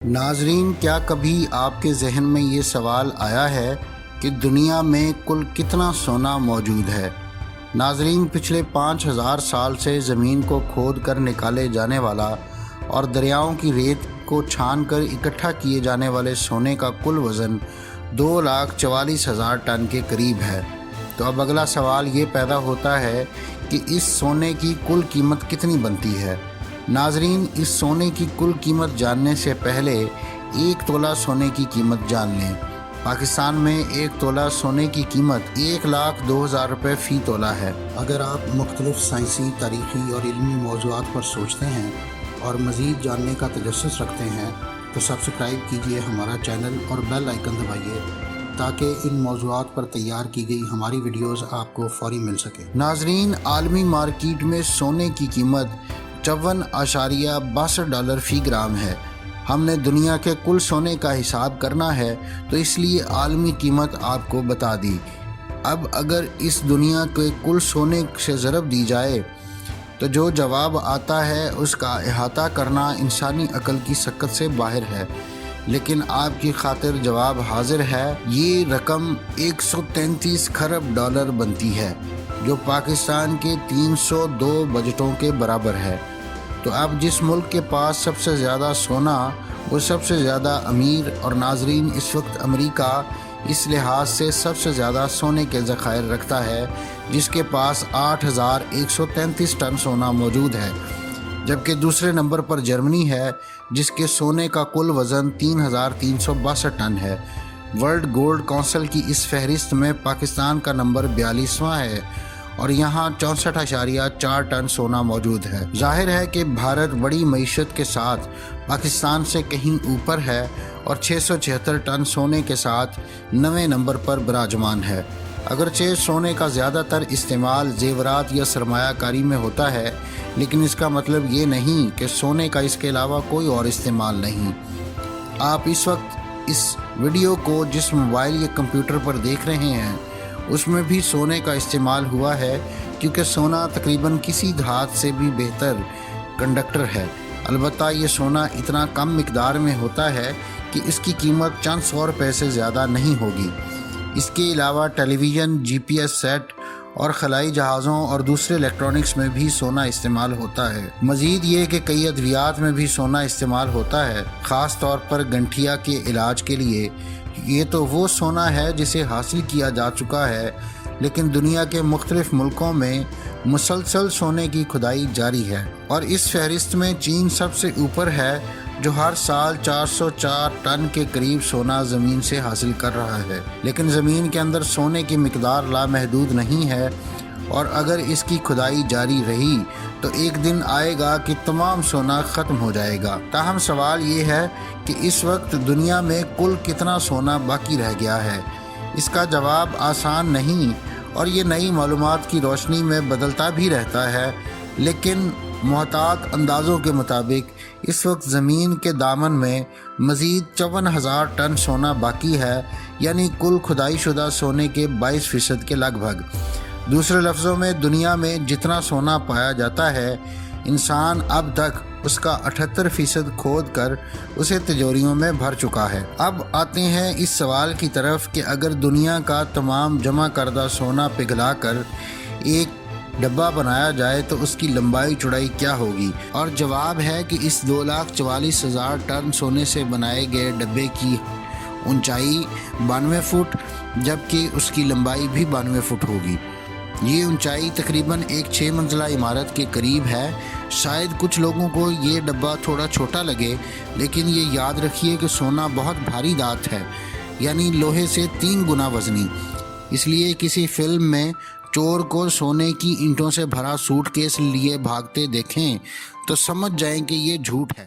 ناظرین، کیا کبھی آپ کے ذہن میں یہ سوال آیا ہے کہ دنیا میں کل کتنا سونا موجود ہے؟ ناظرین، پچھلے 5000 سال سے زمین کو کھود کر نکالے جانے والا اور دریاؤں کی ریت کو چھان کر اکٹھا کیے جانے والے سونے کا کل وزن 2,44,000 ٹن کے قریب ہے۔ تو اب اگلا سوال یہ پیدا ہوتا ہے کہ اس سونے کی کل قیمت کتنی بنتی ہے؟ ناظرین، اس سونے کی کل قیمت جاننے سے پہلے 1 تولہ سونے کی قیمت جان لیں۔ پاکستان میں 1 تولہ سونے کی قیمت 1,02,000 روپے فی تولہ ہے۔ اگر آپ مختلف سائنسی، تاریخی اور علمی موضوعات پر سوچتے ہیں اور مزید جاننے کا تجسس رکھتے ہیں تو سبسکرائب کیجئے ہمارا چینل اور بیل آئیکن دبائیے تاکہ ان موضوعات پر تیار کی گئی ہماری ویڈیوز آپ کو فوری مل سکے۔ ناظرین، عالمی مارکیٹ میں سونے کی قیمت $54.62 فی گرام ہے۔ ہم نے دنیا کے کل سونے کا حساب کرنا ہے تو اس لیے عالمی قیمت آپ کو بتا دی۔ اب اگر اس دنیا کے کل سونے سے ضرب دی جائے تو جو جواب آتا ہے اس کا احاطہ کرنا انسانی عقل کی سکت سے باہر ہے، لیکن آپ کی خاطر جواب حاضر ہے۔ یہ رقم $133 کھرب بنتی ہے، جو پاکستان کے 302 بجٹوں کے برابر ہے۔ تو اب جس ملک کے پاس سب سے زیادہ سونا وہ سب سے زیادہ امیر، اور ناظرین اس وقت امریکہ اس لحاظ سے سب سے زیادہ سونے کے ذخائر رکھتا ہے، جس کے پاس 8,133 ٹن سونا موجود ہے، جبکہ دوسرے نمبر پر جرمنی ہے جس کے سونے کا کل وزن 3,362 ٹن ہے۔ ورلڈ گولڈ کونسل کی اس فہرست میں پاکستان کا نمبر 42واں ہے اور یہاں 64.4 ٹن سونا موجود ہے۔ ظاہر ہے کہ بھارت بڑی معیشت کے ساتھ پاکستان سے کہیں اوپر ہے اور 676 ٹن سونے کے ساتھ 9ویں نمبر پر براجمان ہے۔ اگرچہ سونے کا زیادہ تر استعمال زیورات یا سرمایہ کاری میں ہوتا ہے، لیکن اس کا مطلب یہ نہیں کہ سونے کا اس کے علاوہ کوئی اور استعمال نہیں۔ آپ اس وقت اس ویڈیو کو جس موبائل یا کمپیوٹر پر دیکھ رہے ہیں اس میں بھی سونے کا استعمال ہوا ہے، کیونکہ سونا تقریباً کسی دھات سے بھی بہتر کنڈکٹر ہے۔ البتہ یہ سونا اتنا کم مقدار میں ہوتا ہے کہ اس کی قیمت چند سو روپے سے زیادہ نہیں ہوگی۔ اس کے علاوہ ٹیلی ویژن، GPS سیٹ اور خلائی جہازوں اور دوسرے الیکٹرانکس میں بھی سونا استعمال ہوتا ہے۔ مزید یہ کہ کئی ادویات میں بھی سونا استعمال ہوتا ہے، خاص طور پر گنٹھیا کے علاج کے لیے۔ یہ تو وہ سونا ہے جسے حاصل کیا جا چکا ہے، لیکن دنیا کے مختلف ملکوں میں مسلسل سونے کی کھدائی جاری ہے، اور اس فہرست میں چین سب سے اوپر ہے، جو ہر سال 404 ٹن کے قریب سونا زمین سے حاصل کر رہا ہے۔ لیکن زمین کے اندر سونے کی مقدار لامحدود نہیں ہے، اور اگر اس کی کھدائی جاری رہی تو ایک دن آئے گا کہ تمام سونا ختم ہو جائے گا۔ تاہم سوال یہ ہے کہ اس وقت دنیا میں کل کتنا سونا باقی رہ گیا ہے؟ اس کا جواب آسان نہیں، اور یہ نئی معلومات کی روشنی میں بدلتا بھی رہتا ہے، لیکن محتاط اندازوں کے مطابق اس وقت زمین کے دامن میں مزید 54,000 ٹن سونا باقی ہے، یعنی کل کھدائی شدہ سونے کے 22% کے لگ بھگ۔ دوسرے لفظوں میں دنیا میں جتنا سونا پایا جاتا ہے، انسان اب تک اس کا 78% کھود کر اسے تجوریوں میں بھر چکا ہے۔ اب آتے ہیں اس سوال کی طرف کہ اگر دنیا کا تمام جمع کردہ سونا پگھلا کر ایک ڈبہ بنایا جائے تو اس کی لمبائی چوڑائی کیا ہوگی؟ اور جواب ہے کہ اس 2,44,000 ٹن سونے سے بنائے گئے ڈبے کی اونچائی 92 فٹ، جبکہ اس کی لمبائی بھی 92 فٹ ہوگی۔ یہ اونچائی تقریباً ایک 6 منزلہ عمارت کے قریب ہے۔ شاید کچھ لوگوں کو یہ ڈبہ تھوڑا چھوٹا لگے، لیکن یہ یاد رکھیے کہ سونا بہت بھاری دھات ہے، یعنی لوہے سے 3 گنا وزنی۔ اس لیے کسی فلم میں چور کو سونے کی اینٹوں سے بھرا سوٹ کیس لیے بھاگتے دیکھیں تو سمجھ جائیں کہ یہ جھوٹ ہے۔